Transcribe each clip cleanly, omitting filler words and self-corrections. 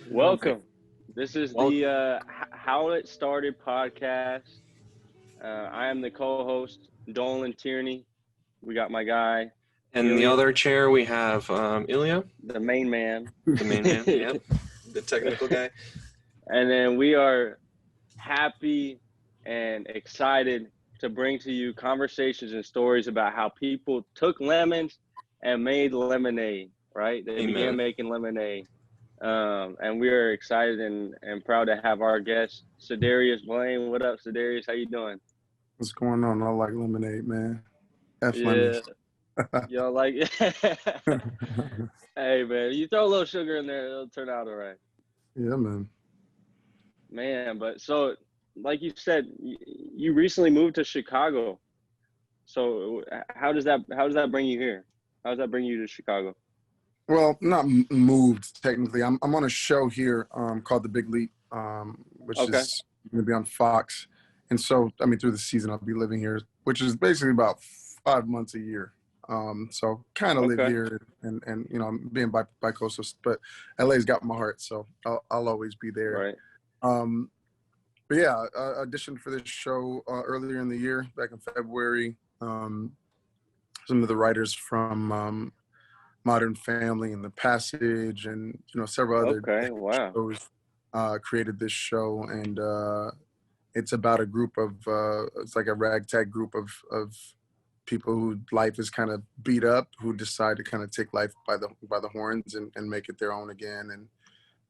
Welcome. This is Well, the How It Started podcast. I am the co-host, Dolan Tierney. We got my guy, and in the Ilya, other chair we have Ilya, the main man. the main man. Yep, the technical guy. And then we are happy and excited to bring to you conversations and stories about how people took lemons and made lemonade, right? They began Amen. making lemonade. And we are excited and proud to have our guest, Cedarius Blain. What up, Cedarius? How you doing? What's going on? I like lemonade, man. F Yeah, lemons. y'all like it? Hey, man, you throw a little sugar in there, it'll turn out all right. Yeah, man. Man, but so, like you said, you recently moved to Chicago. So how does that bring you here? How does that bring you to Chicago? Well, not moved technically. I'm on a show here called The Big Leap, which Okay. is going to be on Fox. And so, I mean, through the season, I'll be living here, which is basically about 5 months a year. So kind of live Okay. here and you know, I'm being bi-coastal, but LA's got my heart, so I'll always be there. Right. But yeah, I auditioned for this show earlier in the year, back in February. Some of the writers from Modern Family and The Passage and, you know, several other Okay. Wow. shows created this show. And it's about a group of, it's like a ragtag group of people who life is kind of beat up, who decide to kind of take life by the horns and make it their own again and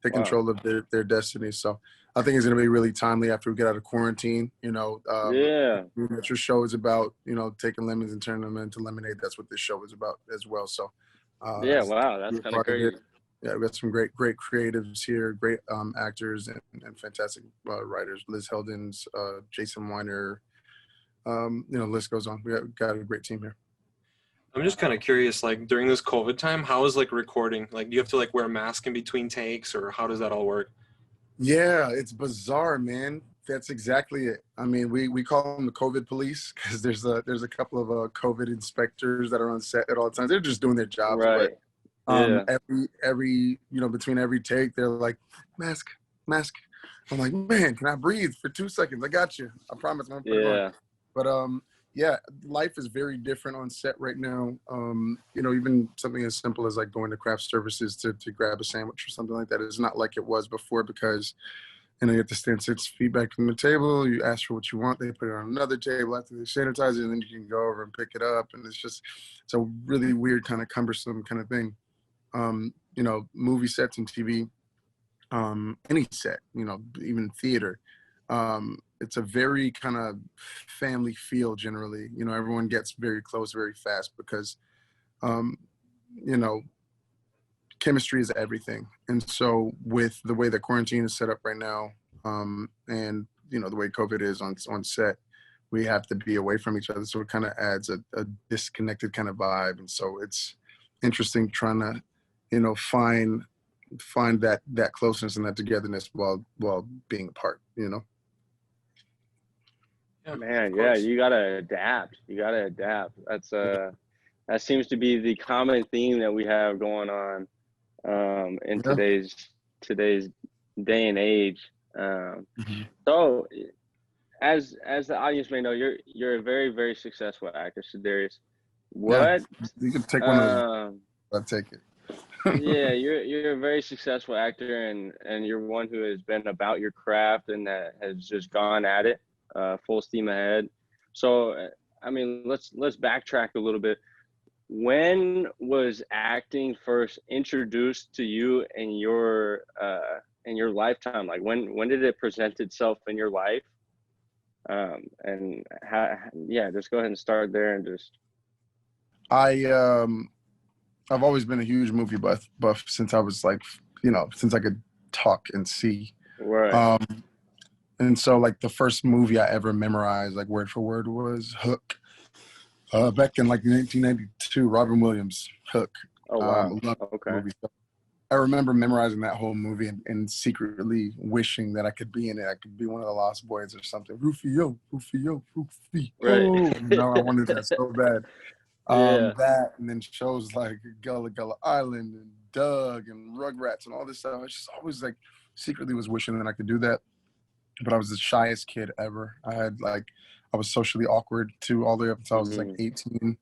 take Wow. control of their destiny. So I think it's going to be really timely after we get out of quarantine. You know, Yeah. your show is about, you know, taking lemons and turning them into lemonade. That's what this show is about as well. So Yeah. Wow. That's we're kind of part of it. crazy. Yeah, we got some great creatives here, great actors and fantastic writers. Liz Heldens, Jason Weiner, you know, list goes on. We got a great team here. I'm just kind of curious, like during this COVID time, how is like recording? Like, do you have to like wear a mask in between takes, or how does that all work? Yeah, it's bizarre, man. That's exactly it. I mean, we call them the COVID police because there's a couple of COVID inspectors that are on set at all times. They're just doing their jobs, Right. but Yeah. every you know, between every take, they're like, mask. I'm like, man, can I breathe for 2 seconds? I got you. I promise I'm gonna put it on. Yeah. But yeah, life is very different on set right now. You know, even something as simple as like going to craft services to grab a sandwich or something like that is not like it was before, because you know, you have to stand 6 feet back from the table. You ask for what you want. They put it on another table after they sanitize it, and then you can go over and pick it up. And it's a really weird, kind of cumbersome kind of thing. You know, movie sets and TV, any set, you know, even theater. It's a very kind of family feel generally. You know, everyone gets very close very fast because, you know, chemistry is everything. And so with the way that quarantine is set up right now, and, you know, the way COVID is on set, we have to be away from each other. So it kind of adds a disconnected kind of vibe. And so it's interesting trying to, you know, find that closeness and that togetherness while being apart, you know? Yeah, Man, yeah, you gotta adapt. That's that seems to be the common theme that we have going on in Yeah. today's day and age. So as the audience may know, you're a very, very successful actor, Cedarius. What You could take one of those. I'll take it. yeah, you're a very successful actor, and you're one who has been about your craft and that has just gone at it full steam ahead. So I mean, let's backtrack a little bit. When was acting first introduced to you in your lifetime? Like when did it present itself in your life? And how, yeah, just go ahead and start there and just. I've always been a huge movie buff since I was like, you know, since I could talk and see. Right. And so like the first movie I ever memorized, like word for word, was Hook. Back in like 1992, Robin Williams, Hook. Oh wow. Love that Okay. movie. So I remember memorizing that whole movie and secretly wishing that I could be in it. I could be one of the Lost Boys or something. Rufio. Right. You know, I wanted that so bad. Yeah. That, and then shows like Gullah Gullah Island and Doug and Rugrats and all this stuff. I just always like secretly was wishing that I could do that, but I was the shyest kid ever. I was socially awkward too, all the way up until I was like 18.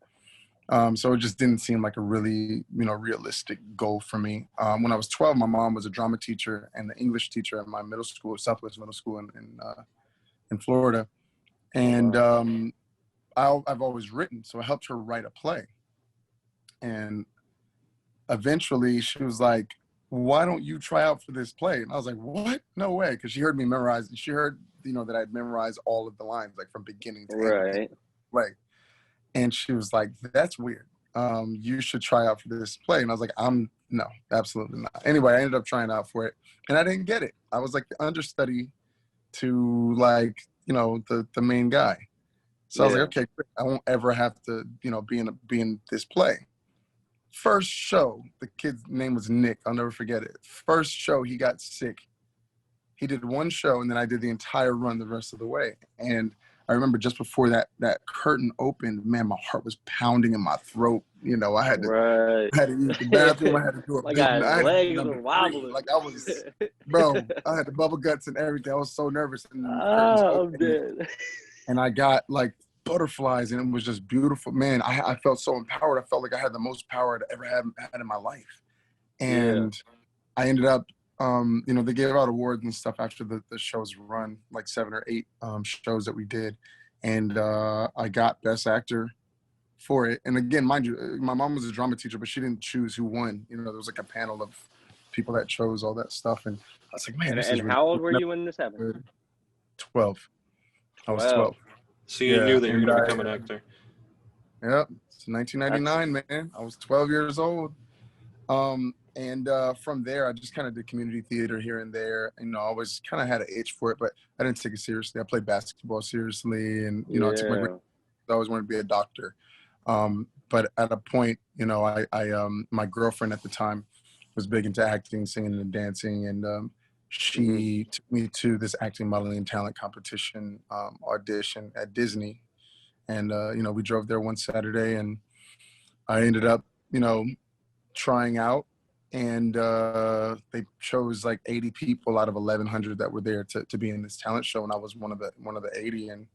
So it just didn't seem like a really, realistic goal for me. When I was 12, my mom was a drama teacher and the English teacher at my middle school, Southwest Middle School in Florida. And I've always written, so I helped her write a play. And eventually she was like, why don't you try out for this play? And I was like, what? No way. Because she heard me memorize. She heard, that I'd memorized all of the lines, like from beginning to end. Right. And she was like, that's weird. You should try out for this play. And I was like, no, absolutely not. Anyway, I ended up trying out for it and I didn't get it. I was like the understudy to like, the main guy. So I was like, okay, great. I won't ever have to, be in this play. First show, the kid's name was Nick. I'll never forget it. First show, he got sick. He did one show, and then I did the entire run the rest of the way. And I remember just before that curtain opened, man, my heart was pounding in my throat. I had to use the bathroom. I had to do a big. I had legs were wobbling. Like I was, bro. I had the bubble guts and everything. I was so nervous. And the curtains I'm dead. And I got like butterflies, and it was just beautiful. Man, I felt so empowered. I felt like I had the most power I'd ever had in my life. And I ended up, they gave out awards and stuff after the show's run, like 7 or 8 shows that we did. And I got Best Actor for it. And again, mind you, my mom was a drama teacher, but she didn't choose who won. There was like a panel of people that chose all that stuff. And I was like, man, this is really how old were you when this happened? 12. I was 12. So you knew that you were going to become an actor. Yep. It's 1999, man. I was 12 years old. And from there, I just kind of did community theater here and there. I always kind of had an itch for it, but I didn't take it seriously. I played basketball seriously, and I took I always wanted to be a doctor. But at a point, my girlfriend at the time was big into acting, singing, and dancing, and she took me to this acting, modeling, and talent competition audition at Disney, and we drove there one Saturday, and I ended up, trying out. And they chose like 80 people out of 1,100 that were there to be in this talent show, and I was one of the 80. And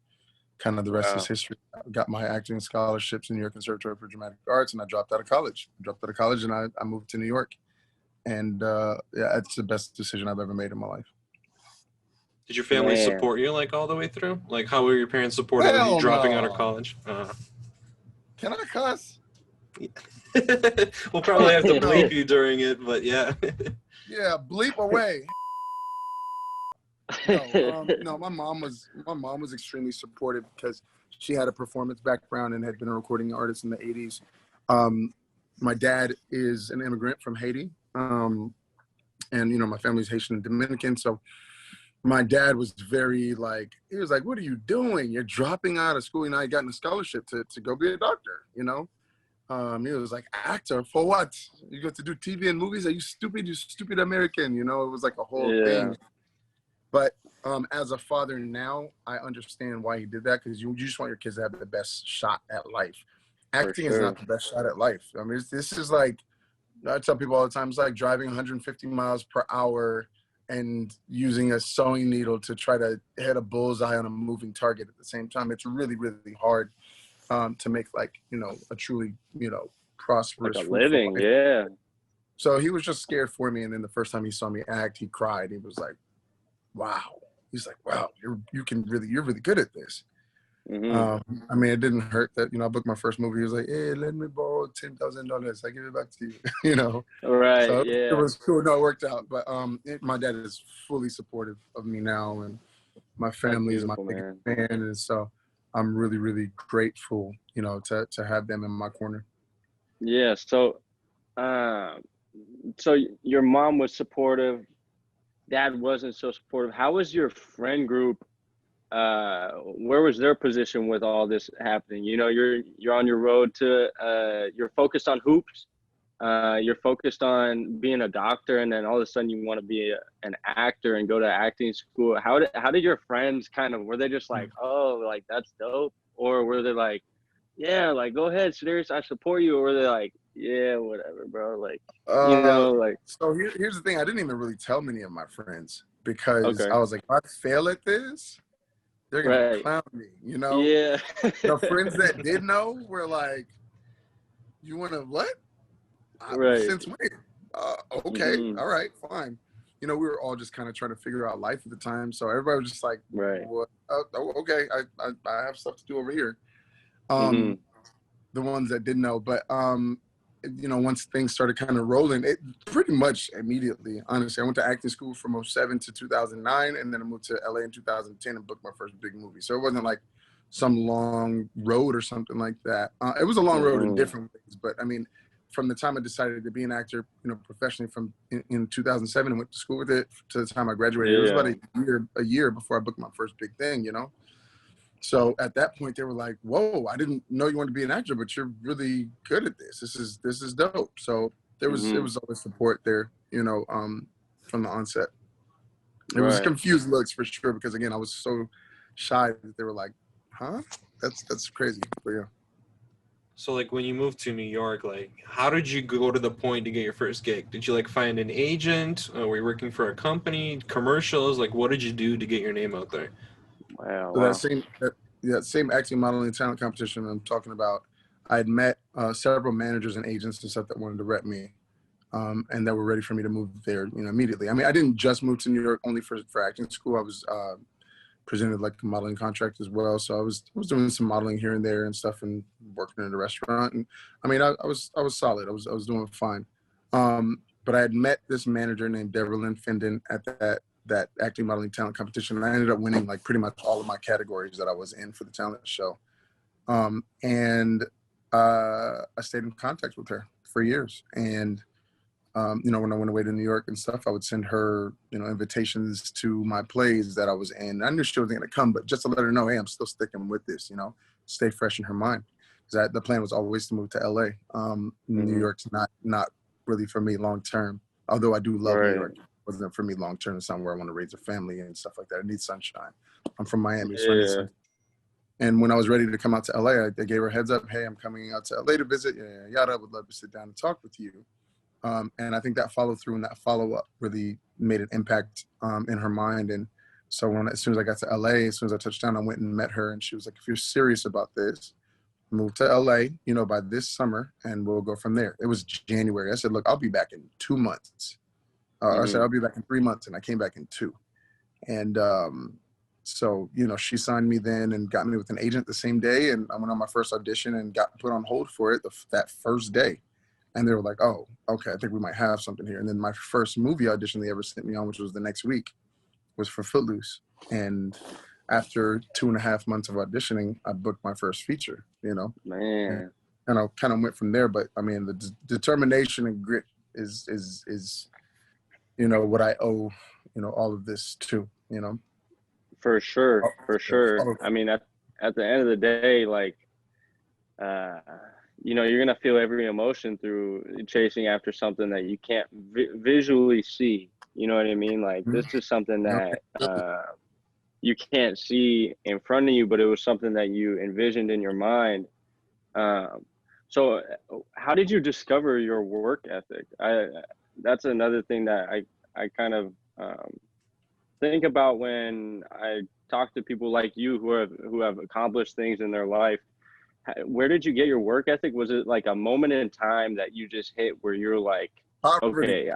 kind of the rest is history. I got my acting scholarships in New York Conservatory for Dramatic Arts, and I dropped out of college. And I moved to New York, and it's the best decision I've ever made in my life. Did your family support you like all the way through? Like, how were your parents supportive of you dropping out of college? Can I cuss? We'll probably have to bleep you during it, but yeah. Yeah, bleep away. No, my mom was extremely supportive because she had a performance background and had been a recording artist in the 80s. My dad is an immigrant from Haiti, and my family's Haitian and Dominican, so my dad was very he was like, what are you doing? You're dropping out of school. I got a scholarship to go be a doctor, He was like, actor for what? You got to do TV and movies? Are you stupid? You stupid American. It was like a whole thing. But as a father now, I understand why he did that, because you just want your kids to have the best shot at life. Acting is not the best shot at life. I mean, this is like, I tell people all the time, it's like driving 150 miles per hour and using a sewing needle to try to hit a bullseye on a moving target at the same time. It's really, really hard to make a truly, prosperous living. Life. Yeah. So he was just scared for me. And then the first time he saw me act, he cried. He was like, wow. He's like, wow, you're really good at this. I mean, it didn't hurt that, I booked my first movie. He was like, hey, let me borrow $10,000. I give it back to you, Right. So yeah. It was cool. No, it worked out. But my dad is fully supportive of me now, and my family is my biggest fan. And so I'm really, really grateful, to have them in my corner. Yeah. So your mom was supportive. Dad wasn't so supportive. How was your friend group? Where was their position with all this happening? You're on your road to, you're focused on hoops. You're focused on being a doctor, and then all of a sudden you want to be an actor and go to acting school. How did your friends were they just like, oh, like that's dope? Or were they like, yeah, like go ahead, serious, I support you, or they're like, yeah, whatever, bro, like, Uh, like, so here's the thing. I didn't even really tell many of my friends because okay, I was like, if I fail at this, they're gonna right, clown me. You know, yeah, the friends that did know were like, "You want to what? right, Since when? Okay, hmm, all right, fine." You know, we were all just kind of trying to figure out life at the time, so everybody was just like, right, "What? Okay, I have stuff to do over here." hmm, Um, the ones that didn't know, but you know, once things started kind of rolling, it pretty much immediately. Honestly, I went to acting school from '07 to 2009, and then I moved to LA in 2010 and booked my first big movie. So it wasn't like some long road or something like that. It was a long road in hmm, different ways, but I mean, from the time I decided to be an actor, you know, professionally from in 2007 and went to school with it to the time I graduated, it was about yeah, a year before I booked my first big thing, you know. So at that point, they were like, "Whoa, I didn't know you wanted to be an actor, but you're really good at this. This is dope." So it hmm, was always support there, you know, from the onset. It was right. confused looks for sure because again, I was so shy that they were like, "Huh? That's crazy." But yeah. So like when you moved to New York, like how did you go to the point to get your first gig? Did you like find an agent? Were you working for a company? Commercials? Like what did you do to get your name out there? Wow, So that wow. same that same acting modeling talent competition I'm talking about, I had met several managers and agents and stuff that wanted to rep me. And that were ready for me to move there, you know, immediately. I mean, I didn't just move to New York only for acting school. I was presented like a modeling contract as well, so I was doing some modeling here and there and stuff, and working in a restaurant. And I mean, I was solid. I was doing fine. But I had met this manager named Deborah Lynn Findon at that acting modeling talent competition, and I ended up winning like pretty much all of my categories that I was in for the talent show. And I stayed in contact with her for years, and you know, when I went away to New York and stuff, I would send her, you know, invitations to my plays that I was in. I knew she wasn't going to come, but just to let her know, hey, I'm still sticking with this, you know, stay fresh in her mind. Because the plan was always to move to LA. New Hmm, York's not really for me long term, although I do love New right, York. It wasn't for me long term. It's somewhere I want to raise a family and stuff like that. I need sunshine. I'm from Miami, so I need yeah, sunshine. And when I was ready to come out to LA, I gave her a heads up. Hey, I'm coming out to LA to visit. Yeah, yada. Would love to sit down and talk with you. And I think that follow through and that follow up really made an impact in her mind. And so as soon as I got to LA, as soon as I touched down, I went and met her, and she was like, "If you're serious about this, move to LA, you know, by this summer, and we'll go from there." It was January. I said, "Look, I'll be back in 2 months." I said, hmm, "I'll be back in 3 months," and I came back in two. And so, you know, she signed me then and got me with an agent the same day. And I went on my first audition and got put on hold for it that first day. And they were like, "Oh, okay, I think we might have something here." And then my first movie audition they ever sent me on, which was the next week, was for Footloose. And after 2.5 months of auditioning, I booked my first feature, you know, and, man, and I kind of went from there. But I mean, the determination and grit is, you know, what I owe, you know, all of this to, you know. for sure, for sure. All of I mean, at the end of the day, like, uh, you're gonna feel every emotion through chasing after something that you can't visually see. You know what I mean? Like, it. this is something No, that you can't see in front of you, but it was something that you envisioned in your mind. Um, so, how did you discover your work ethic? That's another thing that I kind of think about when I talk to people like you who have accomplished things in their life. Where did you get your work ethic? Was it like a moment in time that you just hit where you're like, poverty. okay,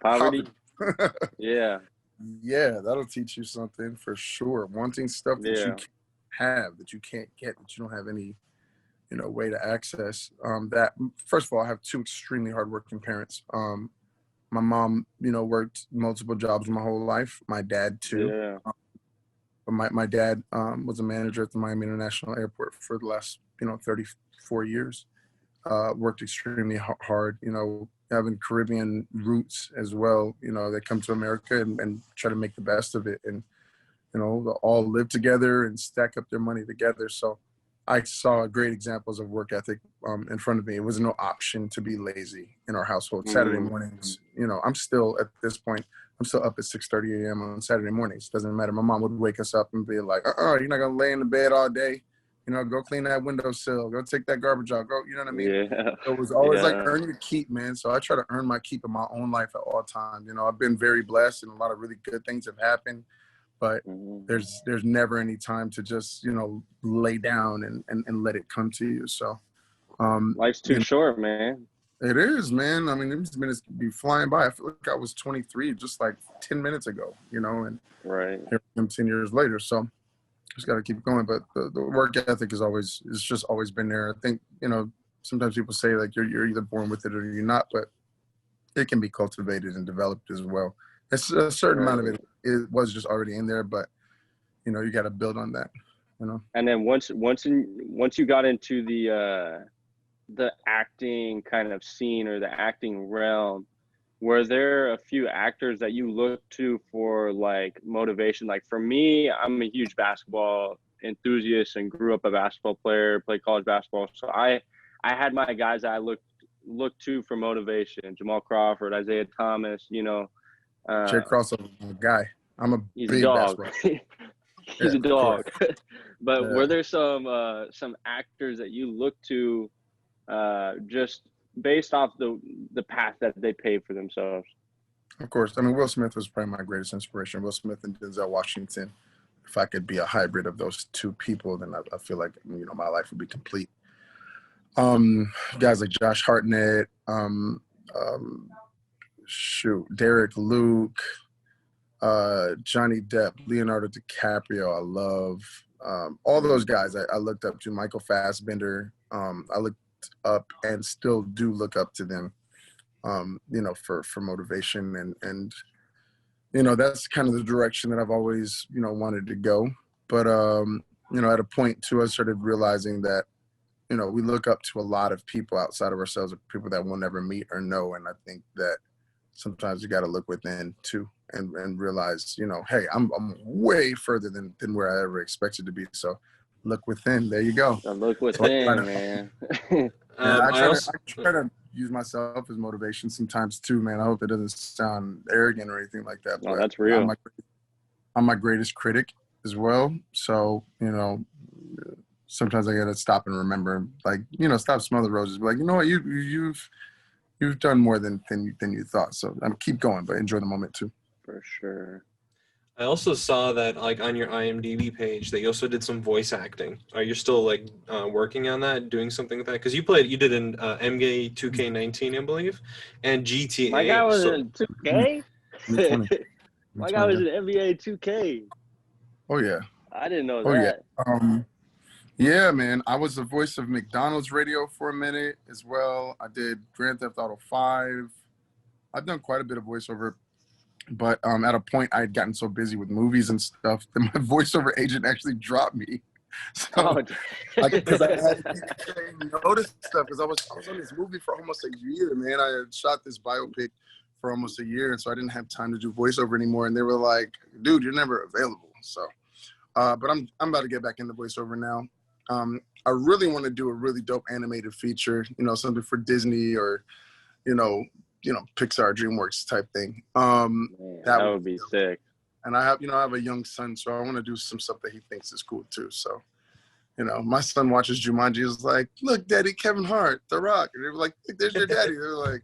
poverty? Poverty. Yeah, Yeah, that'll teach you something for sure. Wanting stuff that you yeah, can't have, that you can't get, that you don't have any, you know, way to access. That first of all, I have two extremely hardworking parents. My mom, you know, worked multiple jobs my whole life. My dad too. yeah, But my dad was a manager at the Miami International Airport for the last, you know, 34 years. Worked extremely hard, you know, having Caribbean roots as well. You know, they come to America and try to make the best of it, and you know, they'll all live together and stack up their money together. So I saw great examples of work ethic in front of me. It was no option to be lazy in our household. Saturday mm, mornings, you know, I'm still at this point. I'm still up at 6:30 a.m. on Saturday mornings. Doesn't matter. My mom would wake us up and be like, "You're not gonna lay in the bed all day. You know, go clean that windowsill, go take that garbage out, go, you know what I mean? Yeah. So it was always like Yeah. earn your keep, man. So I try to earn my keep in my own life at all times. You know, I've been very blessed and a lot of really good things have happened, but Mhm. there's never any time to just, you know, lay down and let it come to you. So Life's too you know, short, man. it is, man. I mean, these minutes be flying by. I feel like I was 23 just like 10 minutes ago, you know, and Right. here I am 10 years later. So just got to keep going. But the work ethic is just always been there. I think, you know, sometimes people say like you're either born with it or you're not, but it can be cultivated and developed as well. It's a certain amount of Right. it was just already in there, but you know, you got to build on that, you know. And then once you got into the acting kind of scene or the acting realm, were there a few actors that you looked to for like motivation? Like for me, I'm a huge basketball enthusiast and grew up a basketball player, played college basketball. So I had my guys that I looked to for motivation. Jamal Crawford, Isaiah Thomas, you know, Jay uh, Crossover, my guy. I'm a he's a big dog. basketball. He's Yeah, a of course. dog. But Yeah. were there some actors that you looked to just based off the path that they paved for themselves? Of course. I mean, Will Smith was probably my greatest inspiration. Will Smith and Denzel Washington. If I could be a hybrid of those two people, then I feel like, you know, my life would be complete. Guys like Josh Hartnett, Derek Luke, Johnny Depp, Leonardo DiCaprio. I love all those guys. I looked up to Michael Fassbender. I looked up and still do look up to them. You know, for motivation and you know, that's kind of the direction that I've always, you know, wanted to go. But you know, at a point too, I started realizing that, you know, we look up to a lot of people outside of ourselves, people that we'll never meet or know. And I think that sometimes you got to look within too and realize, you know, hey, I'm way further than where I ever expected to be. So look within. There you go. The look So I try within, to, man. yeah, I also I try to use myself as motivation sometimes too, man. I hope it doesn't sound arrogant or anything like that, Oh, but that's real. I'm my greatest critic as well. So, you know, sometimes I gotta stop and remember, like, you know, stop, smell the roses. Be like, you know what, you've done more than you thought. So I'm keep going, but enjoy the moment too. For sure. I also saw that like on your IMDb page that you also did some voice acting. Are you still like working on that, doing something with that? Because you did in NBA 2K19, I believe, and My guy GTA. was So in 2K. 2020, My guy was 2020. in NBA 2K. Oh yeah, I didn't know oh yeah. that. Yeah, man. I was the voice of McDonald's radio for a minute as well. I did Grand Theft Auto 5. I've done quite a bit of voiceover, but at a point I had gotten so busy with movies and stuff that my voiceover agent actually dropped me. So, Oh, because I had to keep saying no to stuff because I was on this movie for almost a year, man. I had shot this biopic for almost a year, and so I didn't have time to do voiceover anymore. And they were like, "Dude, you're never available." So, but I'm about to get back into voiceover now. I really want to do a really dope animated feature, you know, something for Disney or, you know, Pixar, DreamWorks type thing. man, That that would would be be dope. sick. And I have a young son, so I want to do some stuff that he thinks is cool too. So, you know, my son watches Jumanji. He's like, "Look, Daddy, Kevin Hart, The Rock," and they were like, "There's your daddy." They're like,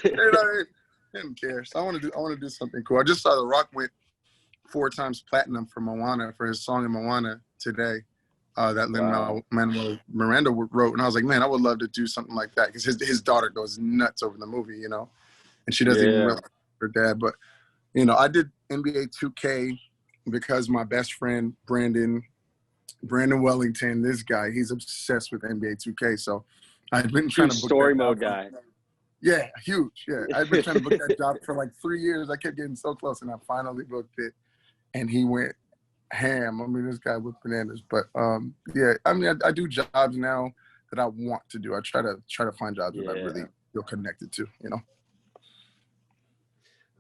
whatever. They didn't care. So I want to do something cool. I just saw The Rock went 4 times platinum for Moana, for his song in Moana today. That Wow. Lin-Manuel Miranda wrote, and I was like, man, I would love to do something like that because his daughter goes nuts over the movie, you know, and she doesn't even Yeah. realize her dad. But you know, I did NBA 2K because my best friend Brandon Wellington, this guy, he's obsessed with NBA 2K. So I've been trying Huge to book story that job mode guy. yeah, huge. Yeah, I've been trying to book that job for like 3 years. I kept getting so close, and I finally booked it, and he went ham. I mean, this guy with bananas. But yeah, I mean, I do jobs now that I want to do. I try to find jobs that I really Yeah, feel connected to. You know.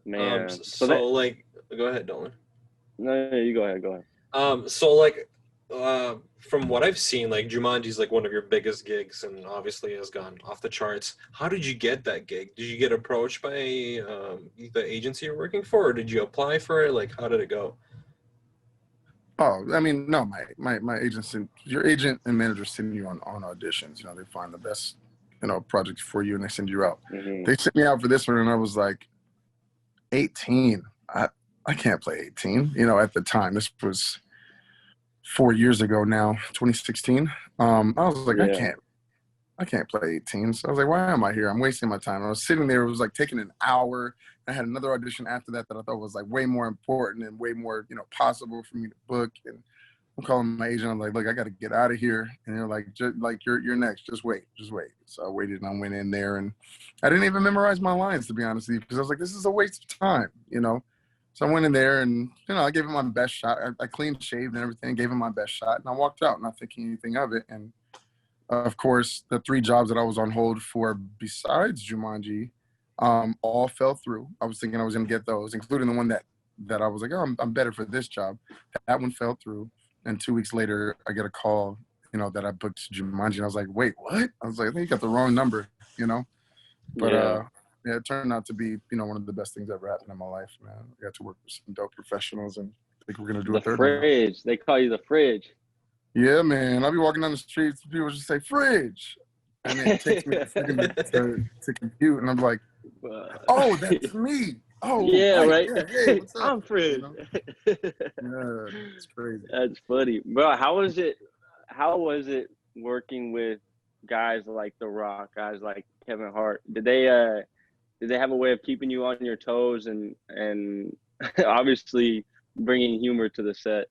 man. So so that like go ahead, Dolan. no, you go ahead. Go ahead. So like from what I've seen, like Jumanji's like one of your biggest gigs and obviously has gone off the charts. How did you get that gig? Did you get approached by the agency you're working for, or did you apply for it? Like how did it go? Oh, I mean, no, my agent sent your agent and manager send you on auditions. You know, they find the best, projects for you and they send you out. Hmm. They sent me out for this one and I was like 18. I can't play 18, at the time. This was 4 years ago now, 2016. I was like, Yeah. I can't play 18. So I was like, why am I here? I'm wasting my time. And I was sitting there, it was like taking an hour. I had another audition after that I thought was like way more important and way more, possible for me to book. And I'm calling my agent. I'm like, look, I got to get out of here. And they're like, you're next. Just wait. So I waited and I went in there and I didn't even memorize my lines, to be honest with you, because I was like, this is a waste of time. So I went in there and, I gave him my best shot. I clean shaved and everything, gave him my best shot. And I walked out not thinking anything of it. And of course, the 3 jobs that I was on hold for besides Jumanji, all fell through. I was thinking I was going to get those, including the one that I was like, oh, I'm better for this job. That one fell through. And 2 weeks later, I get a call, that I booked Jumanji. And I was like, wait, what? I was like, I think you got the wrong number. But Yeah. yeah, it turned out to be, one of the best things ever happened in my life, man. I got to work with some dope professionals and I think we're going to do The a third one now. fridge. They call you the fridge. Yeah, man. I'll be walking down the streets, people just say fridge. And it takes me a second to compute. And I'm like, oh, that's me. Oh, Yeah, right. right. Yeah, hey, what's up? I'm fridge. Yeah, it's crazy. That's funny, bro. How was it? How was it working with guys like The Rock, guys like Kevin Hart? Did they have a way of keeping you on your toes and obviously bringing humor to the set?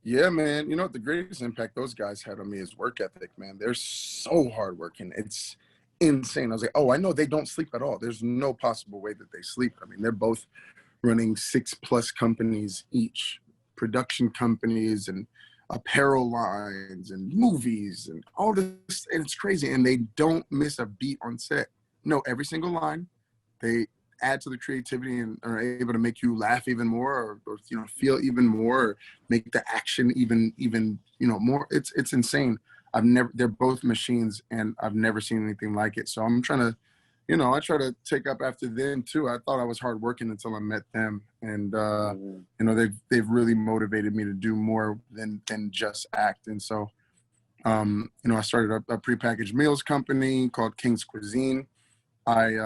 Yeah, man. You know what? The greatest impact those guys had on me is work ethic, man. They're so hardworking. It's insane. I was like, oh, I know they don't sleep at all. There's no possible way that they sleep. I mean, they're both running 6+ companies each, production companies and apparel lines and movies and all this. And it's crazy. And they don't miss a beat on set. No, every single line. They add to the creativity and are able to make you laugh even more or feel even more, or make the action even more. It's insane. They're both machines and I've never seen anything like it. So I'm trying to, I try to take up after them too. I thought I was hardworking until I met them. And, Mm-hmm. they've really motivated me to do more than just act. And so, I started a prepackaged meals company called King's Cuisine. I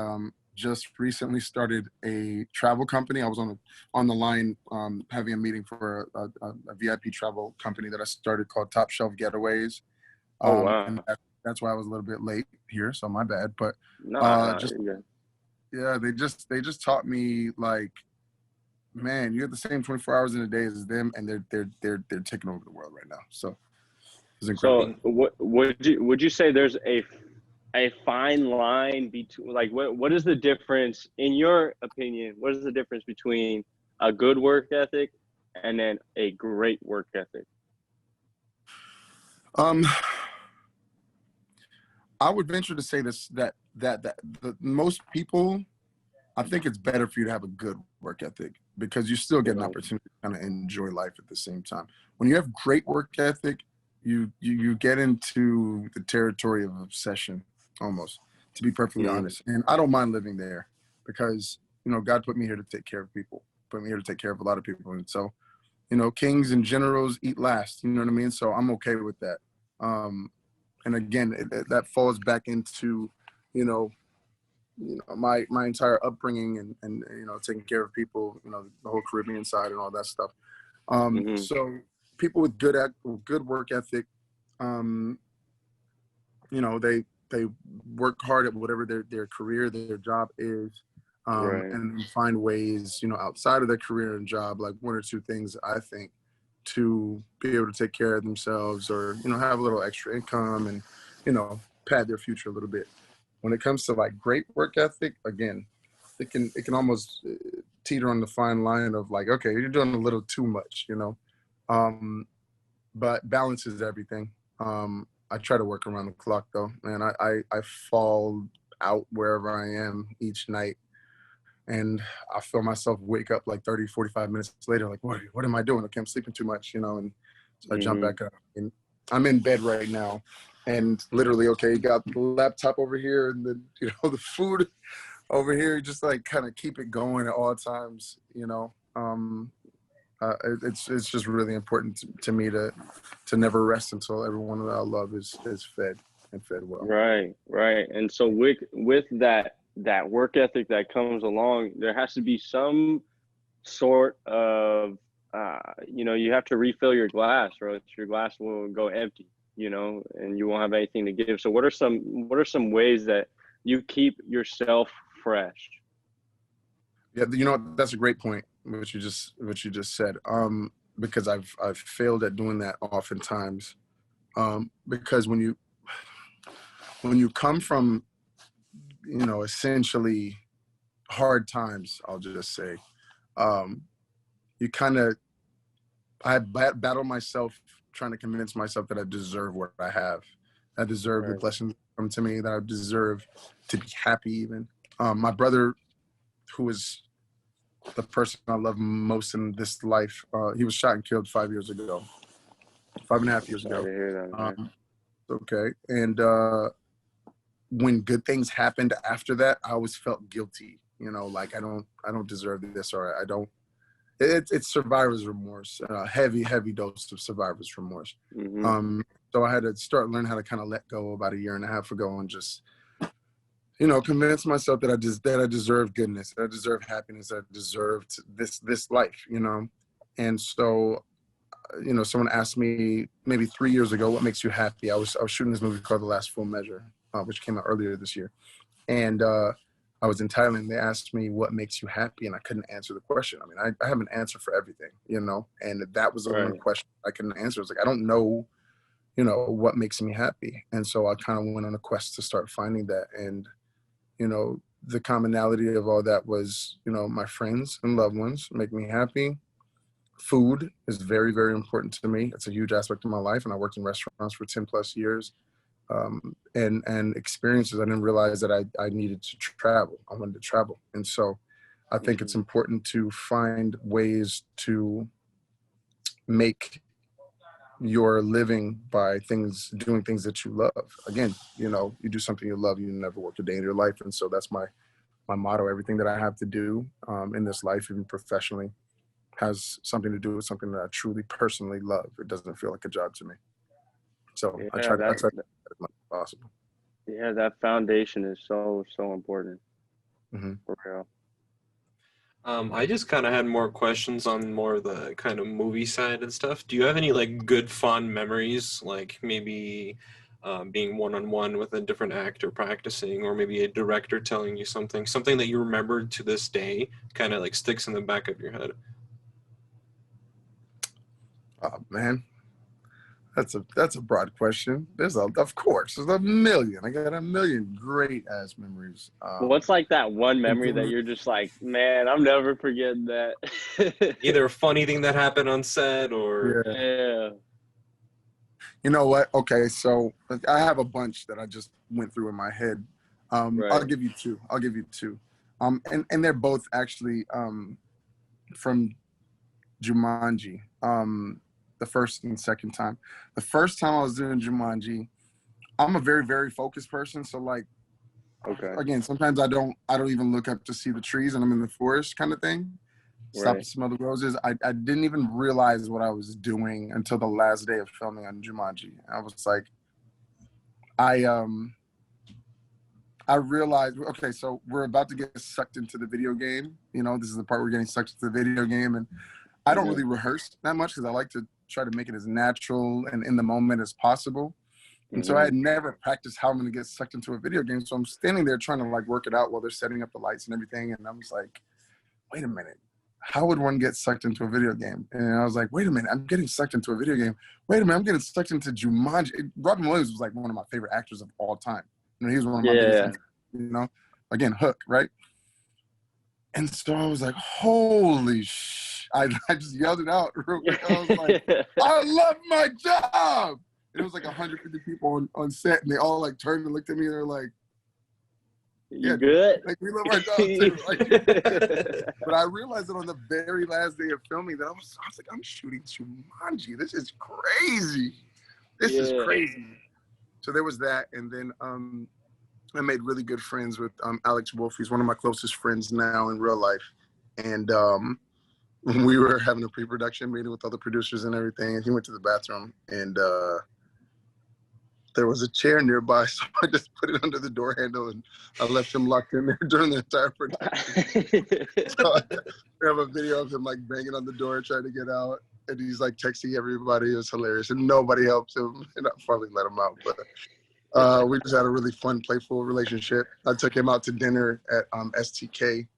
just recently started a travel company. I was on the line having a meeting for a VIP travel company that I started called Top Shelf Getaways. Oh wow. And that's why I was a little bit late here, so my bad. But No, just you're good. yeah, they just taught me, like, man, you have the same 24 hours in a day as them, and they're taking over the world right now. So it's incredible. So what would you say there's a fine line between, like, what is the difference in your opinion? What is the difference between a good work ethic and then a great work ethic? Um, I would venture to say this that the most people, I think it's better for you to have a good work ethic because you still get an Right. opportunity to kind of enjoy life at the same time. When you have great work ethic, you get into the territory of obsession almost, to be perfectly Mm-hmm. honest. And I don't mind living there because, God put me here to take care of people, put me here to take care of a lot of people. And so, kings and generals eat last, you know what I mean? So I'm okay with that. And again, that falls back into, my entire upbringing and taking care of people, the whole Caribbean side and all that stuff. Mm-hmm. So people with good work ethic, um, they work hard at whatever their career, their job is, Right. and find ways, outside of their career and job, like 1 or 2 things, I think, to be able to take care of themselves or, have a little extra income and, pad their future a little bit. When it comes to like great work ethic, again, it can almost teeter on the fine line of like, okay, you're doing a little too much, but balance is everything. I try to work around the clock though, man. I fall out wherever I am each night and I feel myself wake up like 30, 45 minutes later, like, what am I doing? Okay, I'm sleeping too much, and so I jump Mm-hmm. back up and I'm in bed right now and literally, okay, you got the laptop over here and then, the food over here, just like kind of keep it going at all times, It's just really important to me to never rest until everyone that I love is fed and fed well. Right, right. And so with that work ethic that comes along, there has to be some sort of you have to refill your glass, or else your glass will go empty, and you won't have anything to give. So what are some ways that you keep yourself fresh? Yeah, that's a great point, what you just said. Because I've failed at doing that oftentimes. Because when you come from, essentially hard times, I'll just say, you kind of, I battle myself trying to convince myself that I deserve what I have. I deserve the blessings that come to me, that I deserve to be happy even. My brother, who is the person I love most in this life, he was shot and killed 5 years ago, 5.5 years ago. Sorry to hear that, man. Okay. And when good things happened after that, I always felt guilty, like I don't deserve this, or I don't. It's survivor's remorse, heavy dose of survivor's remorse. Mm-hmm. So I had to start learning how to kind of let go about 1.5 years ago, and just, convince myself that I deserve goodness, that I deserve happiness, that I deserve this life, And so, someone asked me maybe 3 years ago, what makes you happy? I was shooting this movie called The Last Full Measure, which came out earlier this year. And I was in Thailand. They asked me, what makes you happy? And I couldn't answer the question. I mean, I have an answer for everything, and that was the one question I couldn't answer. I was like, I don't know, what makes me happy. And so I kind of went on a quest to start finding that. And, the commonality of all that was, my friends and loved ones make me happy. Food is very, very important to me. It's a huge aspect of my life. And I worked in restaurants for 10 plus years. And experiences. I didn't realize that I needed to travel. I wanted to travel. And so I think it's important to find ways to make your living by doing things that you love. Again, you do something you love, you never work a day in your life. And so that's my motto. Everything that I have to do in this life, even professionally, has something to do with something that I truly personally love. It doesn't feel like a job to me. So Yeah, I try to as much as possible. Yeah, that foundation is so important. Mm-hmm. For real. I just kind of had more questions on more of the kind of movie side and stuff. Do you have any like good fond memories, like maybe being one-on-one with a different actor practicing, or maybe a director telling you something that you remember to this day, kind of like sticks in the back of your head? Oh man, that's a broad question. Of course, there's a million. I got a million great ass memories. What's like that one memory that you're just like, man, I'm never forgetting that? Either a funny thing that happened on set, or Yeah. You know what? Okay, so I have a bunch that I just went through in my head. I'll give you two. And they're both actually from Jumanji. The first and second time. The first time I was doing Jumanji, I'm a very, very focused person. So like, again, sometimes I don't even look up to see the trees, and I'm in the forest kind of thing. Stop to smell the roses. I didn't even realize what I was doing until the last day of filming on Jumanji. I was like, I realized, okay, so we're about to get sucked into the video game. This is the part we're getting sucked into the video game, and I don't really rehearse that much because I like to try to make it as natural and in the moment as possible. And so I had never practiced how I'm going to get sucked into a video game. So I'm standing there trying to like work it out while they're setting up the lights and everything. And I was like, wait a minute, how would one get sucked into a video game? And I was like, wait a minute, I'm getting sucked into a video game. Wait a minute, I'm getting sucked into Jumanji. Robin Williams was like one of my favorite actors of all time. He was one of my biggest fans, again, Hook, right? And so I was like, holy I just yelled it out real quick. I was like, I love my job. And it was like 150 people on set, and they all like turned and looked at me, and they're like, you good? Like, we love our job too. Like, but I realized that on the very last day of filming that I was like, I'm shooting Jumanji. This is crazy. This is crazy. So there was that. And then I made really good friends with Alex Wolff. He's one of my closest friends now in real life. And we were having a pre-production meeting with all the producers and everything, and he went to the bathroom, and there was a chair nearby, so I just put it under the door handle, and I left him locked in there during the entire production. So I have a video of him like banging on the door trying to get out, and he's like texting everybody. It was hilarious, and nobody helped him, and I finally let him out. But we just had a really fun, playful relationship. I took him out to dinner at STK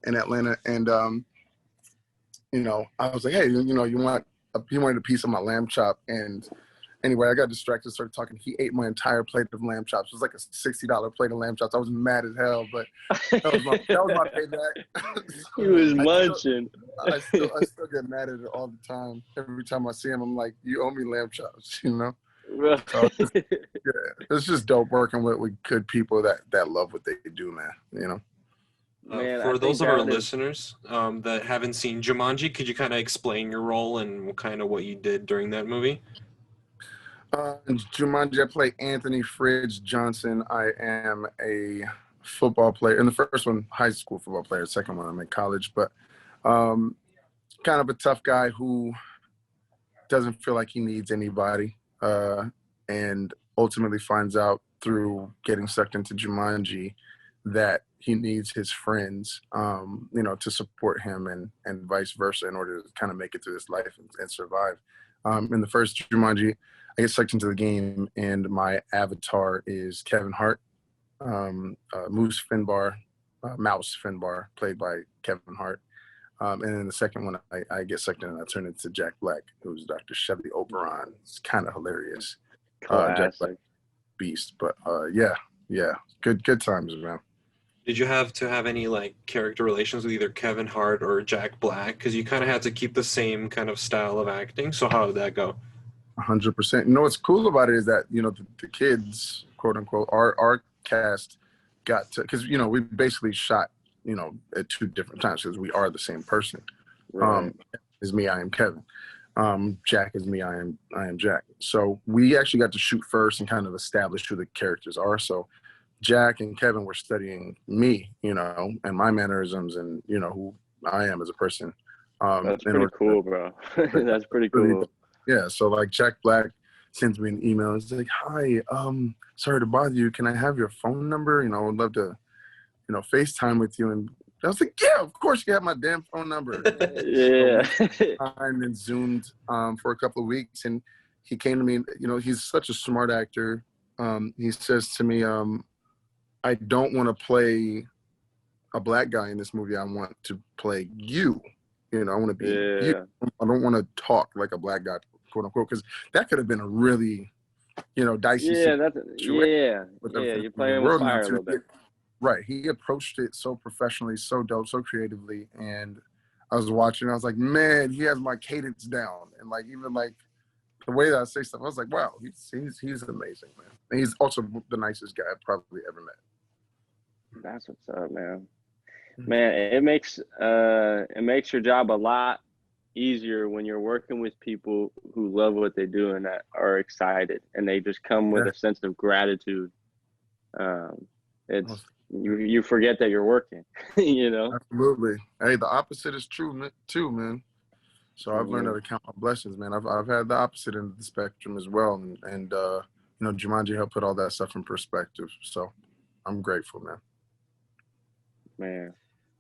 in Atlanta, and you know, I was like, hey, you know, he wanted a piece of my lamb chop, and anyway, I got distracted, started talking. He ate my entire plate of lamb chops. It was like a $60 plate of lamb chops. I was mad as hell, but that was my payback. He was munching. I still get mad at it all the time. Every time I see him, I'm like, you owe me lamb chops, you know? So it's just dope working with good people that love what they do, man, you know? Man, for those of our listeners that haven't seen Jumanji, could you kind of explain your role and kind of what you did during that movie? In Jumanji, I play Anthony Fridge Johnson. I am a football player. In the first one, high school football player. Second one, I'm in college. But kind of a tough guy who doesn't feel like he needs anybody, and ultimately finds out through getting sucked into Jumanji that he needs his friends, you know, to support him and vice versa in order to kind of make it through this life and survive. In the first Jumanji, I get sucked into the game, and my avatar is Kevin Hart, Mouse Finbar, played by Kevin Hart. And then the second one, I get sucked in and I turn into Jack Black, who's Dr. Shelley Oberon. It's kind of hilarious. Jack Black, beast. But yeah, good times, man. Did you have to have any like character relations with either Kevin Hart or Jack Black? Because you kind of had to keep the same kind of style of acting. So how did that go? 100%. You know what's cool about it is that, you know, the kids, quote unquote, our cast got to, because, you know, we basically shot, you know, at two different times because we are the same person. Right. Is me, I am Kevin. Jack is me, I am Jack. So we actually got to shoot first and kind of establish who the characters are. So Jack and Kevin were studying me, you know, and my mannerisms and, you know, who I am as a person. That's pretty cool, bro. That's pretty cool. Yeah, so like Jack Black sends me an email. It's like, hi, sorry to bother you. Can I have your phone number? You know, I would love to, you know, FaceTime with you. And I was like, yeah, of course you have my damn phone number. Yeah. And then Zoomed for a couple of weeks, and he came to me. You know, he's such a smart actor. He says to me, I don't want to play a black guy in this movie. I want to play you. You know, I want to be you. I don't want to talk like a black guy, quote unquote, because that could have been a really, you know, dicey situation. You're playing with fire a little bit. Right. He approached it so professionally, so dope, so creatively. And I was watching, I was like, man, he has my cadence down. And like, even like the way that I say stuff, I was like, wow, he's amazing, man. And he's also the nicest guy I've probably ever met. That's what's up, man. Man, it makes your job a lot easier when you're working with people who love what they do and that are excited, and they just come with a sense of gratitude. You forget that you're working, you know. Absolutely. Hey, the opposite is true too, man. So I've learned how to count my blessings, man. I've had the opposite end of the spectrum as well, and you know, Jumanji helped put all that stuff in perspective. So I'm grateful, man. Man.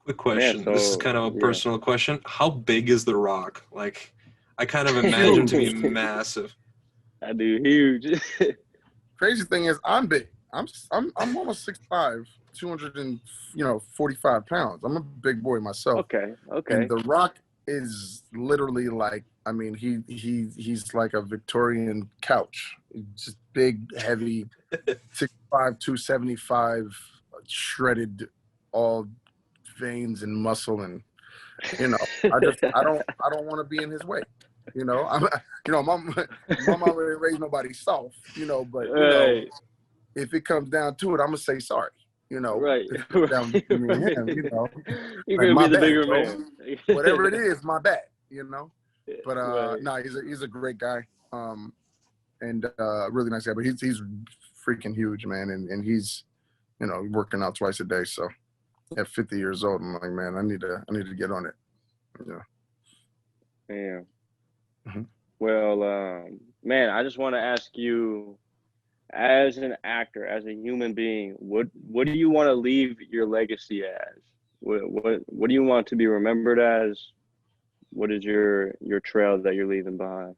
Quick question. This is kind of a personal question. How big is The Rock? Like, I kind of imagine him to be massive. I do, huge. Crazy thing is, I'm big. I'm almost 6'5", 245 pounds. I'm a big boy myself. Okay. And The Rock is literally like, I mean, he's like a Victorian couch. Just big, heavy, 6'5", 275, shredded, all veins and muscle, and you know, I don't want to be in his way. You know, my mom ain't raised nobody soft. You know, but you know, if it comes down to it, I'm gonna say sorry. You know, right. Down between me and him, you know, you're like, gonna be the bigger bro. man. Whatever it is, my bad. You know, but no, he's a great guy, and really nice guy. But he's freaking huge, man, and he's, you know, working out twice a day. So at 50 years old, I'm like, man, I need to get on it. Yeah. Yeah. Mhm. Well, man, I just want to ask you, as an actor, as a human being, what do you want to leave your legacy as? What do you want to be remembered as? What is your trail that you're leaving behind?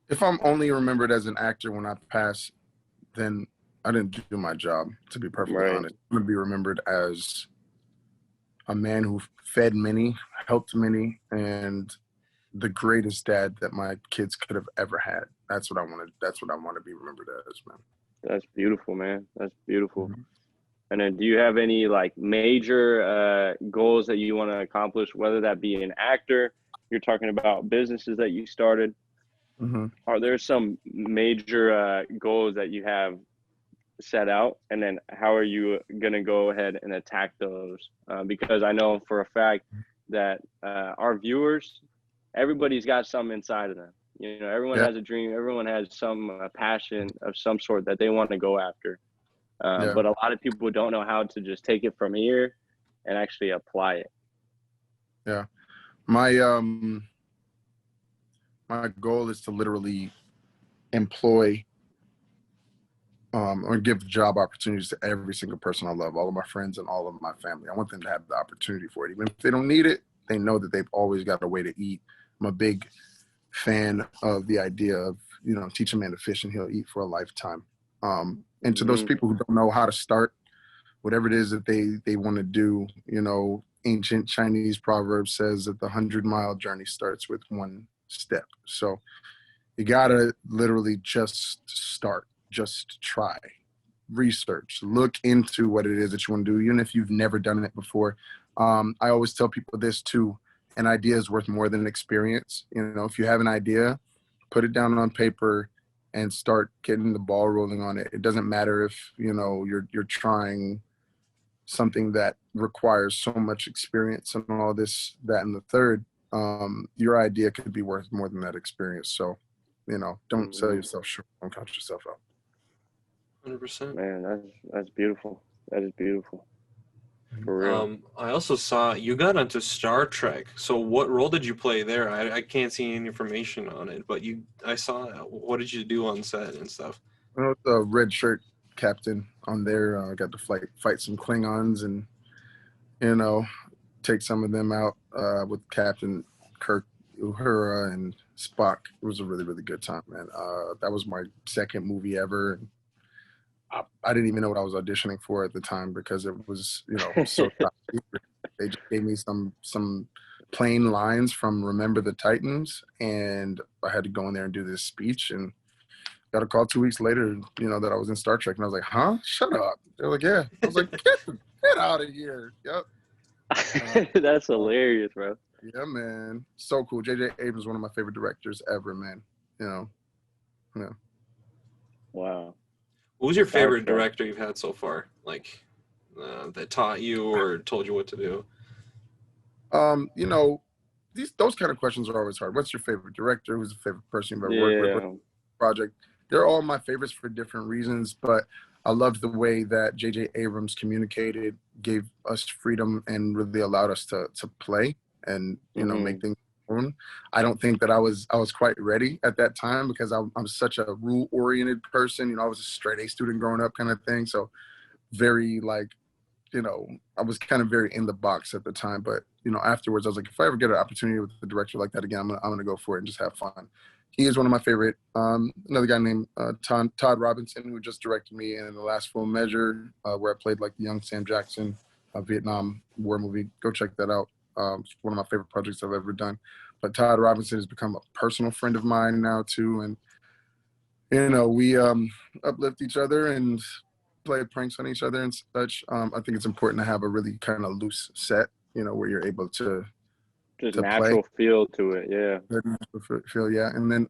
If I'm only remembered as an actor when I pass, then I didn't do my job, to be perfectly Right. honest. I'm going to be remembered as a man who fed many, helped many, and the greatest dad that my kids could have ever had. That's what I want to. That's what I want to be remembered as, man. That's beautiful, man. That's beautiful. Mhm. And then do you have any like major goals that you want to accomplish, whether that be an actor, you're talking about businesses that you started? Mhm. Are there some major goals that you have set out? And then how are you going to go ahead and attack those? Because I know for a fact that our viewers, everybody's got something inside of them. You know, everyone Yeah. has a dream. Everyone has some passion of some sort that they want to go after. Yeah. But a lot of people don't know how to just take it from here and actually apply it. Yeah. My goal is to literally employ or give job opportunities to every single person I love, all of my friends and all of my family. I want them to have the opportunity for it. Even if they don't need it, they know that they've always got a way to eat. I'm a big fan of the idea of, teach a man to fish and he'll eat for a lifetime. And to those Mm-hmm. people who don't know how to start, whatever it is that they want to do, ancient Chinese proverb says that the 100-mile journey starts with one step. So you gotta literally just start, just try, research, look into what it is that you want to do, even if you've never done it before. I always tell people this too: an idea is worth more than experience. If you have an idea, put it down on paper and start getting the ball rolling on it. It doesn't matter if you're trying something that requires so much experience and all this, that, and the third. Your idea could be worth more than that experience. So, don't sell Mm-hmm. yourself short. Don't count yourself out. 100%. Man, that's beautiful. That is beautiful. For real. I also saw you got onto Star Trek. So what role did you play there? I can't see any information on it, but I saw what did you do on set and stuff? I was a red shirt captain on there. I got to fight some Klingons and you know take some of them out with Captain Kirk, Uhura, and Spock. It was a really, really good time, man. That was my second movie ever. And I didn't even know what I was auditioning for at the time because it was, so top secret. They just gave me some plain lines from Remember the Titans, and I had to go in there and do this speech. And got a call 2 weeks later, that I was in Star Trek, and I was like, "Huh? Shut up!" They're like, "Yeah." I was like, "Get out of here!" Yep. That's Uh, hilarious, bro. Yeah, man. So cool. J.J. Abrams is one of my favorite directors ever, man. Yeah. Wow. What was your Star favorite Trek. director you've had so far? Like that taught you or told you what to do? Um, you know, those kind of questions are always hard. What's your favorite director? Who's the favorite person you've ever worked with? What Yeah. project? They're all my favorites for different reasons, but I loved the way that J.J. Abrams communicated, gave us freedom, and really allowed us to play and make Mm-hmm. things own. I don't think that I was quite ready at that time because I'm such a rule oriented person. I was a straight A student growing up, kind of thing. So very like I was kind of very in the box at the time, but afterwards I was like, if I ever get an opportunity with a director like that again, I'm gonna go for it and just have fun. He is one of my favorite. Another guy named Todd Robinson, who just directed me in The Last Full Measure, where I played like the young Sam Jackson, a Vietnam War movie. Go check that out. It's one of my favorite projects I've ever done. But Todd Robinson has become a personal friend of mine now too, and we uplift each other and play pranks on each other and such. I think it's important to have a really kind of loose set, where you're able to Just play. natural feel to it. Yeah. Feel, yeah. And then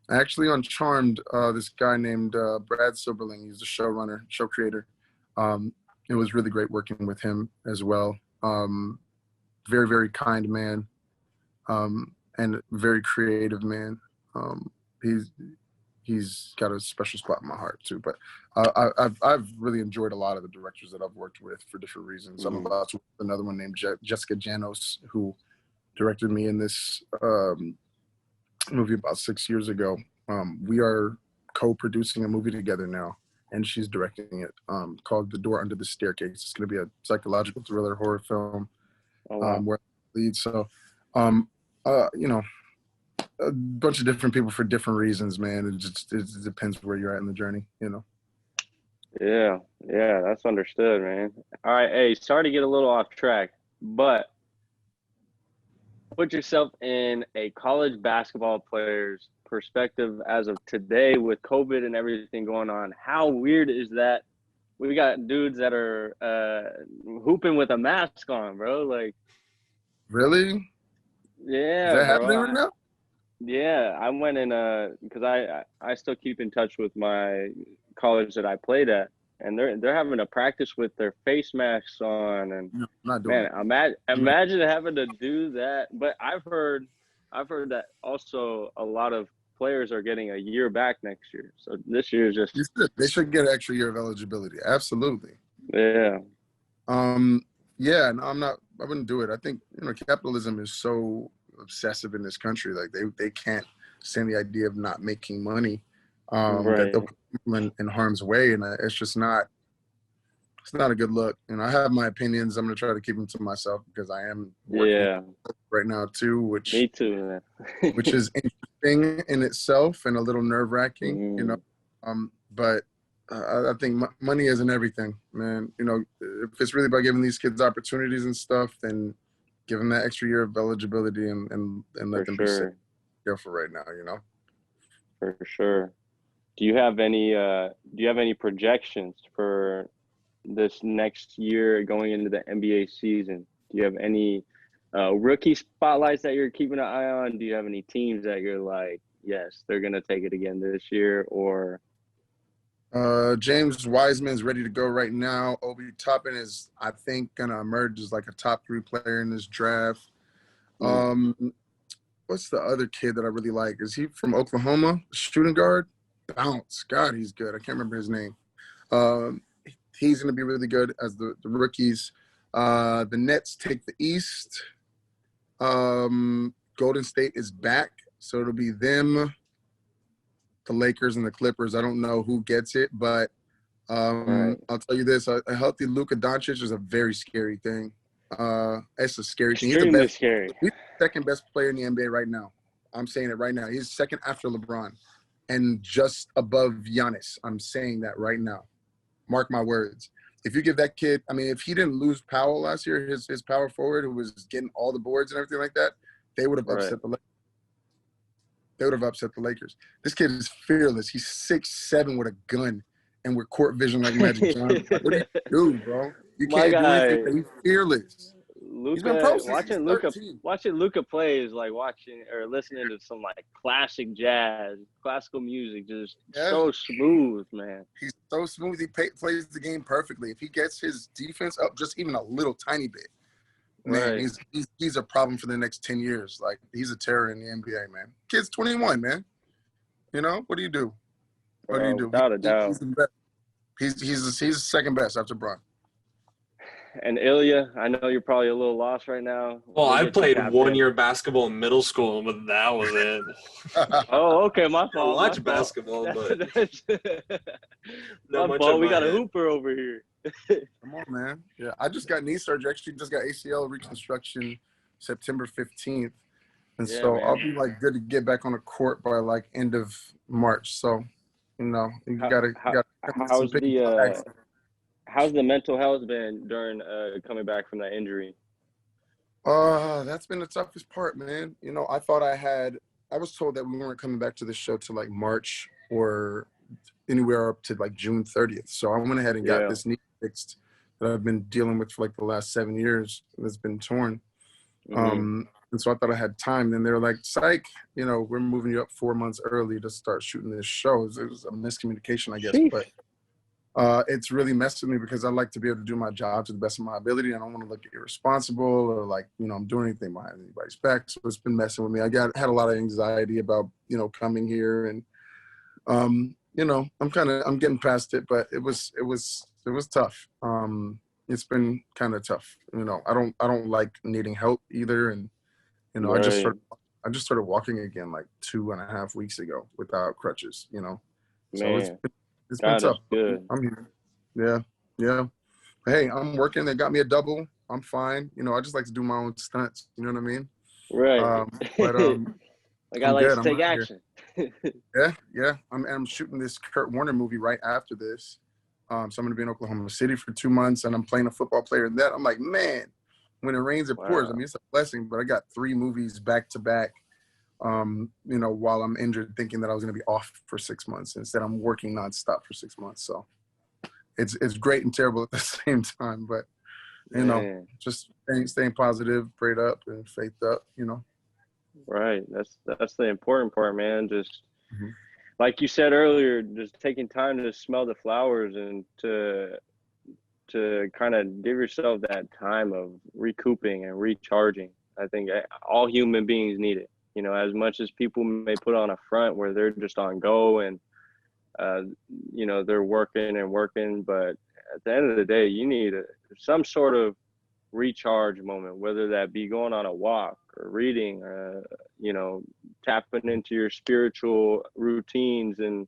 actually on Charmed, this guy named Brad Silberling, he's the showrunner, show creator. It was really great working with him as well. Very, very kind man, and very creative man. He's he's got a special spot in my heart too. But I've really enjoyed a lot of the directors that I've worked with for different reasons. I'm Mm-hmm. about to work with another one named Jessica Janos, who directed me in this movie about 6 years ago. We are co-producing a movie together now, and she's directing it, called The Door Under the Staircase. It's going to be a psychological thriller horror film. Oh, wow. Where I lead. So, you know, a bunch of different people for different reasons, man. It depends where you're at in the journey, you know. Yeah, that's understood, man. All right, hey, sorry to get a little off track, but put yourself in a college basketball player's perspective as of today with COVID and everything going on. How weird is that? We got dudes that are hooping with a mask on, bro. Like, really? yeah, Is that bro. happening right now? Yeah, I went in because I still keep in touch with my college that I played at, and they're having a practice with their face masks on, and No, I'm not doing man, it. imagine having to do that. But I've heard that also a lot of players are getting a year back next year. So this year is just They should get an extra year of eligibility. Absolutely. yeah. Yeah, no, I wouldn't do it. I think, you know, capitalism is so obsessive in this country. Like they can't stand the idea of not making money. That Right. they'll put people in harm's way, and it's not a good look. And I have my opinions. I'm gonna try to keep them to myself because I am working right now too, Me too, man. which is interesting in itself and a little nerve wracking, you know. But I think money isn't everything, man. You know, if it's really about giving these kids opportunities and stuff, then give them that extra year of eligibility and let them be safe. Careful right now, you know. For sure. Do you have any projections for this next year going into the NBA season? Do you have any rookie spotlights that you're keeping an eye on? Do you have any teams that you're like, yes, they're gonna take it again this year? Or James Wiseman's ready to go right now. Obi Toppin is, I think, gonna emerge as like a top 3 player in this draft. What's the other kid that I really like? Is he from Oklahoma? Shooting guard? Bounce. God, he's good. I can't remember his name. He's going to be really good as the rookies. The Nets take the East. Golden State is back. So it'll be them, the Lakers, and the Clippers. I don't know who gets it, but I'll tell you this. A healthy Luka Doncic is a very scary thing. It's a scary thing. Extremely scary. He's the second best player in the NBA right now. I'm saying it right now. He's second after LeBron and just above Giannis. I'm saying that right now. Mark my words. If you give that kid, I mean, if he didn't lose Powell last year, his power forward who was getting all the boards and everything like that, they would have upset the Lakers. They would have upset the Lakers. This kid is fearless. He's 6'7" with a gun and with court vision like Magic Johnson. Like, what do you do, bro? You can't do anything, but he's fearless. He's been pro since he's 13. Watching Luka play is like watching or listening to some like classic jazz, classical music, just so smooth, man. He's so smooth. He plays the game perfectly. If he gets his defense up just even a little tiny bit, man, he's a problem for the next 10 years. Like, he's a terror in the NBA, man. Kid's 21, man. You know, what do you do? What do you do? Without a doubt. He's the second best after Bron. And Ilya, I know you're probably a little lost right now. Well, I played 1 year basketball in middle school, but that was it. Oh, okay, my fault. I watch basketball, but my fault. We got a hooper over here. Come on, man. Yeah, I just got knee surgery. Actually, just got ACL reconstruction September 15th. And so man, I'll be like good to get back on the court by like end of March. So, you know, you gotta how's the mental health been during coming back from that injury? That's been the toughest part, man. You know, I was told that we weren't coming back to the show till like March or anywhere up to like June 30th. So I went ahead and got this knee fixed that I've been dealing with for like the last 7 years. It's been torn. And so I thought I had time. Then they were like, psych, you know, we're moving you up 4 months early to start shooting this show. It was a miscommunication, I guess. But it's really messed with me because I like to be able to do my job to the best of my ability. I don't want to look irresponsible or like, you know, I'm doing anything behind anybody's back. So it's been messing with me. I had a lot of anxiety about, you know, coming here and, you know, I'm getting past it, but it was tough. It's been kind of tough. You know, I don't like needing help either. And You know, Right. I just started walking again like 2.5 weeks ago without crutches. You know, so Man, it's been God is tough. good. I'm here. Yeah, yeah. Hey, I'm working. They got me a double. I'm fine. You know, I just like to do my own stunts. You know what I mean? Right. But Like I I'm like good. to I'm take out here. action. Yeah, yeah. I'm shooting this Kurt Warner movie right after this. So I'm gonna be in Oklahoma City for 2 months, and I'm playing a football player in that. I'm like, man, when it rains, it pours. I Wow. mean, it's a blessing. But I got 3 movies back to back. You know, while I'm injured, thinking that I was gonna be off for 6 months. Instead, I'm working nonstop for 6 months. So it's great and terrible at the same time. But you know, Man. just staying positive, prayed up, and faithed up. You know. Right. That's the important part, man. Just Mhm. like you said earlier, just taking time to smell the flowers and to kind of give yourself that time of recouping and recharging. I think all human beings need it. You know, as much as people may put on a front where they're just on go and uh, you know, they're working and working, but at the end of the day, you need some sort of recharge moment, whether that be going on a walk or reading, you know, tapping into your spiritual routines and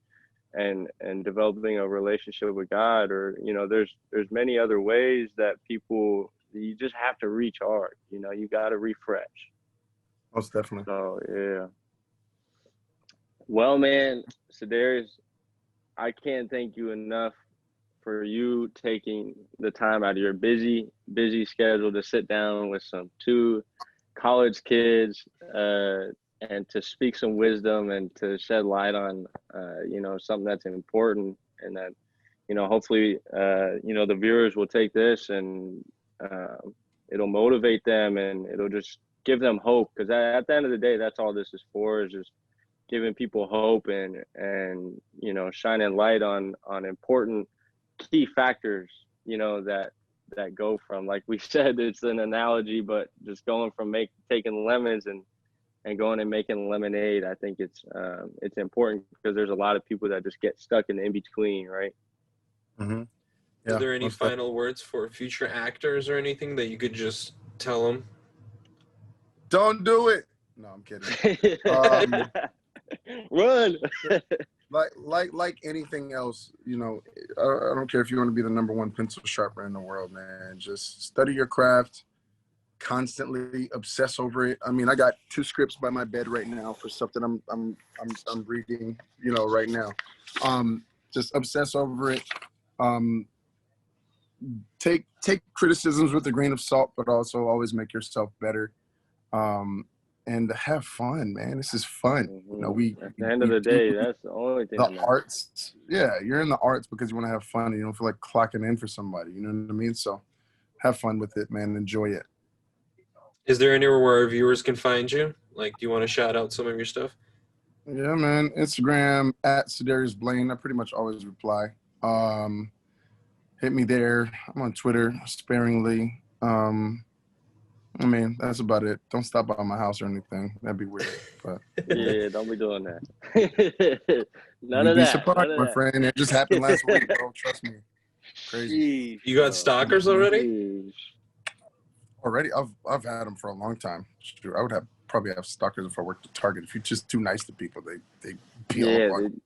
developing a relationship with God, or you know, there's many other ways that people you just have to recharge. You know, you got to refresh. Most definitely. So yeah. Well, man, Sedarius, I can't thank you enough for you taking the time out of your busy schedule to sit down with some 2 college kids and to speak some wisdom and to shed light on you know, something that's important, and that, you know, hopefully you know, the viewers will take this and uh, it'll motivate them and it'll just give them hope, because at the end of the day, that's all this is for, is just giving people hope and you know, shining light on important key factors, you know, that go from, like we said, it's an analogy, but just going from taking lemons and going and making lemonade. I think it's important, because there's a lot of people that just get stuck in between, right? Mm-hmm. Is Yeah. there any Most definitely. final words for future actors or anything that you could just tell them? Don't do it. No, I'm kidding. Um, Run. like anything else, you know, I don't care if you want to be the #1 pencil sharpener in the world, man. Just study your craft, constantly obsess over it. I mean, I got 2 scripts by my bed right now for stuff that I'm reading, you know, right now. Just obsess over it. Um, take criticisms with a grain of salt, but also always make yourself better. And have fun, man. This is fun. You know, At the end of we the do day, that's the only thing the that matters. arts. Yeah, you're in the arts because you want to have fun and you don't feel like clocking in for somebody. You know what I mean? So have fun with it, man. Enjoy it. Is there anywhere where our viewers can find you? Like, do you want to shout out some of your stuff? Yeah, man. Instagram at Sedarius Blain. I pretty much always reply. Hit me there. I'm on Twitter sparingly. I mean, that's about it. Don't stop by my house or anything. That'd be weird. But Yeah, don't be doing that. None you'd of be that. surprised, None of my that. friend. It just happened last week, bro. Trust me. Crazy. Sheesh, You got bro. stalkers Mhm. already? Sheesh. Already, I've had them for a long time. Shoot, I would probably have stalkers if I worked at Target. If you're just too nice to people, they peel up Yeah, on you.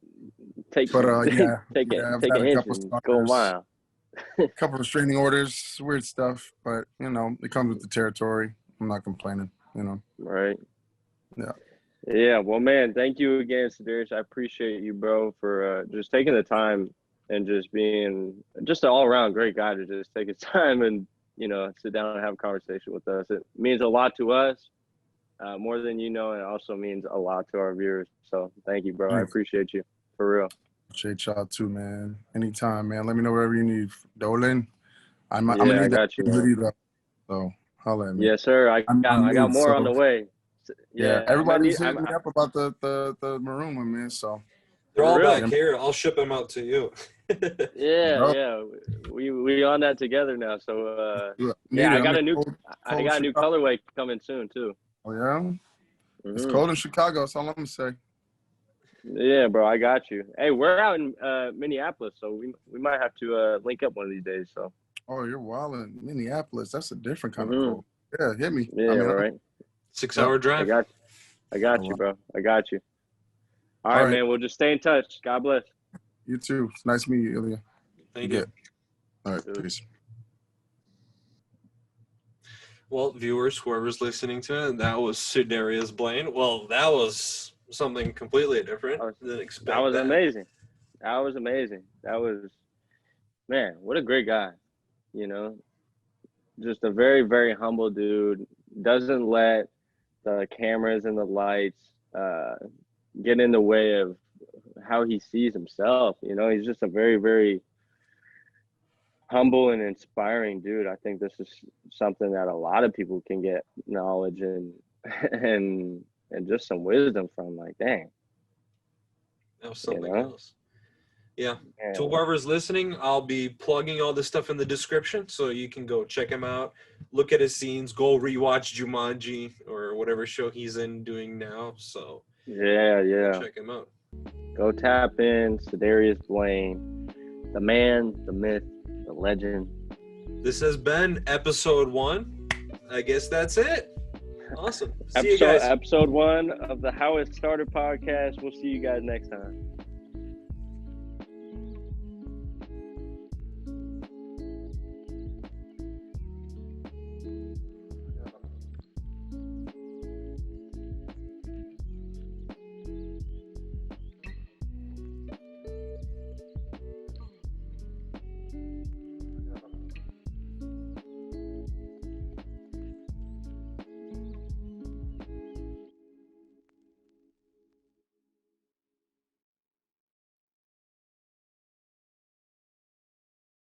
take But yeah, take yeah, I've take had an a inch couple and go a stalkers, mile. a couple of restraining orders, weird stuff. But you know, it comes with the territory. I'm not complaining. You know. Right. Yeah. Yeah. Well, man, thank you again, Sedarius. I appreciate you, bro, for just taking the time and just being just an all around great guy to just take his time and, you know, sit down and have a conversation with us. It means a lot to us, more than you know, and it also means a lot to our viewers. So thank you, bro. I Thanks. appreciate you for real. Appreciate y'all too, man. Anytime, man. Let me know whatever you need. Dolan. I'm gonna Yeah, I need that got you, man. hoodie though. So holla at me. Yes, sir. I'm I got new, more on so the way. yeah. Yeah, I'm gonna need. Everybody's hitting me up about the maroon one, man. So They're For all real. back here. I'll ship them out to you. Yeah, bro, yeah. We on that together now. So need yeah, it. I'm in I cold got a new Chicago. colorway coming soon too. Oh yeah, it's Hmm. cold in Chicago. That's all I'm gonna say. Yeah, bro, I got you. Hey, we're out in Minneapolis, so we might have to link up one of these days. So. Oh, you're wild in Minneapolis. That's a different kind of Hmm. cold. Yeah, hit me. I Yeah, mean, right. 6-hour drive. I got you, bro. I got you. All right, man. We'll just stay in touch. God bless. You too. It's nice meeting you, Ilya. Thank you. All right, peace. Well, viewers, whoever's listening to it, that was Sudarius Blain. Well, that was something completely different. Didn't expect that was amazing. That was amazing. That was, man, what a great guy. You know, just a very, very humble dude. Doesn't let the cameras and the lights get in the way of how he sees himself. You know, he's just a very, very humble and inspiring dude. I think this is something that a lot of people can get knowledge and just some wisdom from. Like, dang, that was something else. Yeah. To whoever's listening, I'll be plugging all this stuff in the description, so you can go check him out, look at his scenes, go rewatch Jumanji or whatever show he's in doing now. So yeah, check him out. Go tap in Sudarius Blain, the man, the myth, the legend. This has been episode 1. I guess that's it. Awesome. See you guys. Episode 1 of the How It Started podcast. We'll see you guys next time.